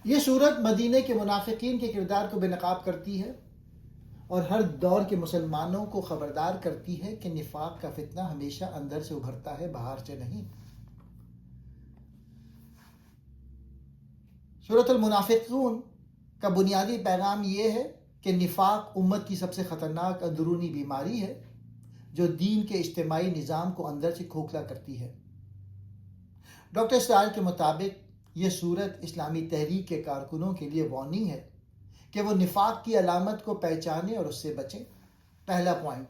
یہ صورت مدینہ کے منافقین کے کردار کو بے نقاب کرتی ہے اور ہر دور کے مسلمانوں کو خبردار کرتی ہے کہ نفاق کا فتنہ ہمیشہ اندر سے ابھرتا ہے، باہر سے نہیں۔ سورۃ المنافقون کا بنیادی پیغام یہ ہے کہ نفاق امت کی سب سے خطرناک اندرونی بیماری ہے جو دین کے اجتماعی نظام کو اندر سے کھوکھلا کرتی ہے۔ ڈاکٹر اسرار کے مطابق یہ صورت اسلامی تحریک کے کارکنوں کے لیے وارننگ ہے کہ وہ نفاق کی علامت کو پہچانیں اور اس سے بچیں۔ پہلا پوائنٹ،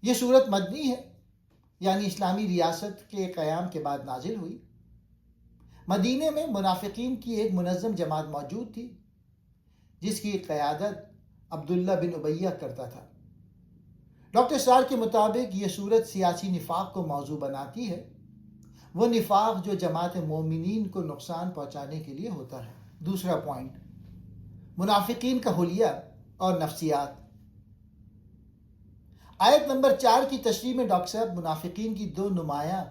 یہ صورت مدنی ہے، یعنی اسلامی ریاست کے قیام کے بعد نازل ہوئی۔ مدینہ میں منافقین کی ایک منظم جماعت موجود تھی جس کی قیادت عبداللہ بن ابیہ کرتا تھا۔ ڈاکٹر اسرار کے مطابق یہ صورت سیاسی نفاق کو موضوع بناتی ہے، وہ نفاق جو جماعت مومنین کو نقصان پہنچانے کے لیے ہوتا ہے۔ دوسرا پوائنٹ، منافقین کا حلیہ اور نفسیات۔ آیت نمبر 4 کی تشریح میں ڈاکٹر صاحب منافقین کی دو نمایاں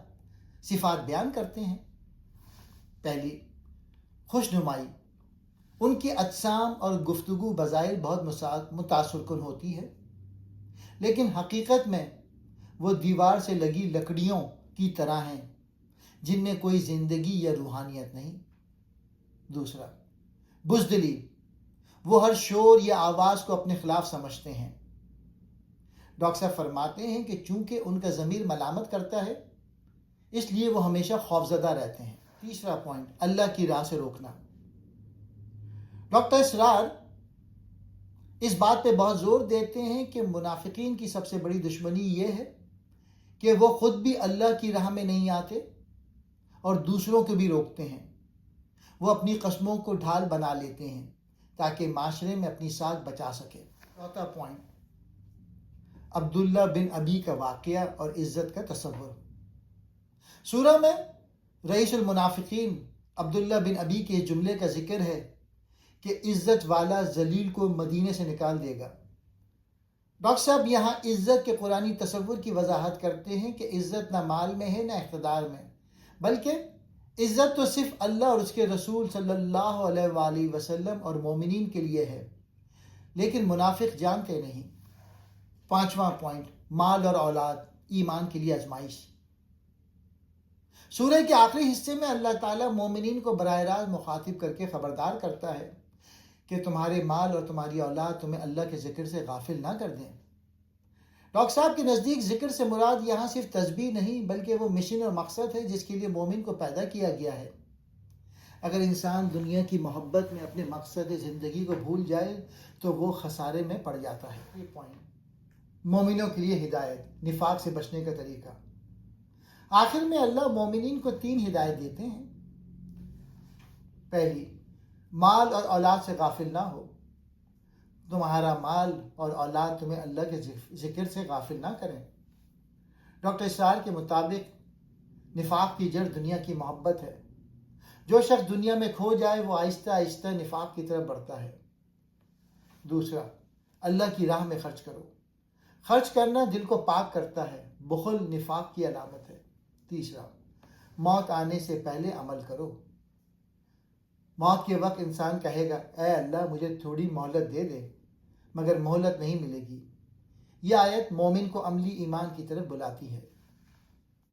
صفات بیان کرتے ہیں۔ پہلی، خوش نمائی۔ ان کی اجسام اور گفتگو بظاہر بہت متاثر کن ہوتی ہے، لیکن حقیقت میں وہ دیوار سے لگی لکڑیوں کی طرح ہیں جن میں کوئی زندگی یا روحانیت نہیں۔ دوسرا، بزدلی۔ وہ ہر شور یا آواز کو اپنے خلاف سمجھتے ہیں۔ ڈاکٹر صاحب فرماتے ہیں کہ چونکہ ان کا ضمیر ملامت کرتا ہے اس لیے وہ ہمیشہ خوفزدہ رہتے ہیں۔ تیسرا پوائنٹ، اللہ کی راہ سے روکنا۔ ڈاکٹر اسرار اس بات پہ بہت زور دیتے ہیں کہ منافقین کی سب سے بڑی دشمنی یہ ہے کہ وہ خود بھی اللہ کی راہ میں نہیں آتے اور دوسروں کو بھی روکتے ہیں۔ وہ اپنی قسموں کو ڈھال بنا لیتے ہیں تاکہ معاشرے میں اپنی ساکھ بچا سکے۔ چوتھا پوائنٹ، عبداللہ بن ابی کا واقعہ اور عزت کا تصور۔ سورہ میں رئیس المنافقین عبداللہ بن ابی کے جملے کا ذکر ہے کہ عزت والا ذلیل کو مدینے سے نکال دے گا۔ ڈاکٹر صاحب یہاں عزت کے قرآنی تصور کی وضاحت کرتے ہیں کہ عزت نہ مال میں ہے نہ اقتدار میں، بلکہ عزت تو صرف اللہ اور اس کے رسول صلی اللہ علیہ وآلہ وسلم اور مومنین کے لیے ہے، لیکن منافق جانتے نہیں۔ پانچواں پوائنٹ، مال اور اولاد، ایمان کے لیے آزمائش۔ سورہ کے آخری حصے میں اللہ تعالیٰ مومنین کو براہ راست مخاطب کر کے خبردار کرتا ہے کہ تمہارے مال اور تمہاری اولاد تمہیں اللہ کے ذکر سے غافل نہ کر دیں۔ ڈاکٹر صاحب کے نزدیک ذکر سے مراد یہاں صرف تسبیح نہیں بلکہ وہ مشن اور مقصد ہے جس کے لیے مومن کو پیدا کیا گیا ہے۔ اگر انسان دنیا کی محبت میں اپنے مقصد زندگی کو بھول جائے تو وہ خسارے میں پڑ جاتا ہے۔ یہ پوائنٹ، مومنوں کے لیے ہدایت، نفاق سے بچنے کا طریقہ۔ آخر میں اللہ مومنین کو 3 ہدایت دیتے ہیں۔ پہلی، مال اور اولاد سے غافل نہ ہو، تمہارا مال اور اولاد تمہیں اللہ کے ذکر سے غافل نہ کریں۔ ڈاکٹر اسرار کے مطابق نفاق کی جڑ دنیا کی محبت ہے۔ جو شخص دنیا میں کھو جائے وہ آہستہ آہستہ نفاق کی طرف بڑھتا ہے۔ دوسرا، اللہ کی راہ میں خرچ کرو۔ خرچ کرنا دل کو پاک کرتا ہے، بخل نفاق کی علامت ہے۔ تیسرا، موت آنے سے پہلے عمل کرو۔ موت کے وقت انسان کہے گا اے اللہ مجھے تھوڑی مہلت دے دے، مگر مہلت نہیں ملے گی۔ یہ آیت مومن کو عملی ایمان کی طرف بلاتی ہے۔